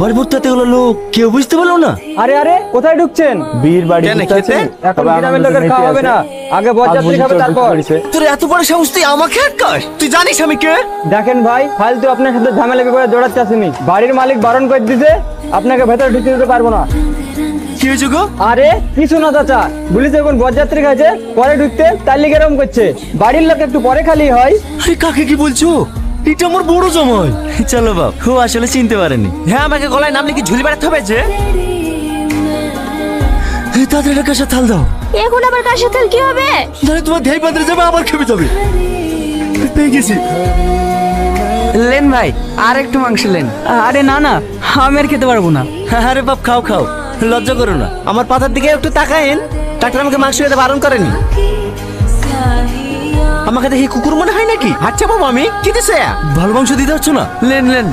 বাড়ি ভর্তি এতগুলো লোক, কেউ বুঝতে পারলো না। আরে আরে কোথায় ঢুকছেন? বীর বাড়ি কেন ঢুকতে খেতে? আছেন? এখন তবে গ্রামের আনন্দ লোকের নিতে খাওয়া হবে আছে। না, আগে বরযাত্রী খাবে তারপর। তোর এত বড় সাহস, তুই আমাকে আটকাস? তুই জানিস আমি কে? দেখেন ভাই, ফালতু আপনার সাথে ঝামেলা করে জড়াতে আসেনি। বাড়ির মালিক বারণ করে দিতে, আপনাকে ভেতরে ঢুকতে দিতে পারবো না। কি হয়েছে গো? আরে কিছু না চাচা, বলিস এখন বরযাত্রী খাইছে পরে ঢুকতে, তার লিগে এরকম করছে। বাড়ির লোক একটু পরে খালি হয়। আরে কাকে কি বলছো? এটা আমার বড় জামাই। চলো বাপ, ও আসলে চিনতে পারেনি। হ্যাঁ, আমাকে গলায় নাম লিখে ঝুলি বেড়াতে হবে যে। তাদের কাছে থাল দাও। এখন আবার কার সাথে কি হবে? ধরে তোমার ধ্যাই পাত্রে যাবে, আবার খেপে যাবে। পেয়ে গেছি। লেন ভাই, আর একটু মাংস লেন। আরে না না, আমি আর খেতে পারবো না। আরে বাপ, খাও খাও, লজ্জা করো না। আমার পাতার দিকে একটু তাকায়েন। ডাক্তার আমাকে মাংস খেতে বারণ করেনি। আমাকে দেখি কুকুর মনে হয় নাকি? আচ্ছা বাবা, আমি কি দিছে? ভালো মাংস দিতে হচ্ছে না। Lane lane.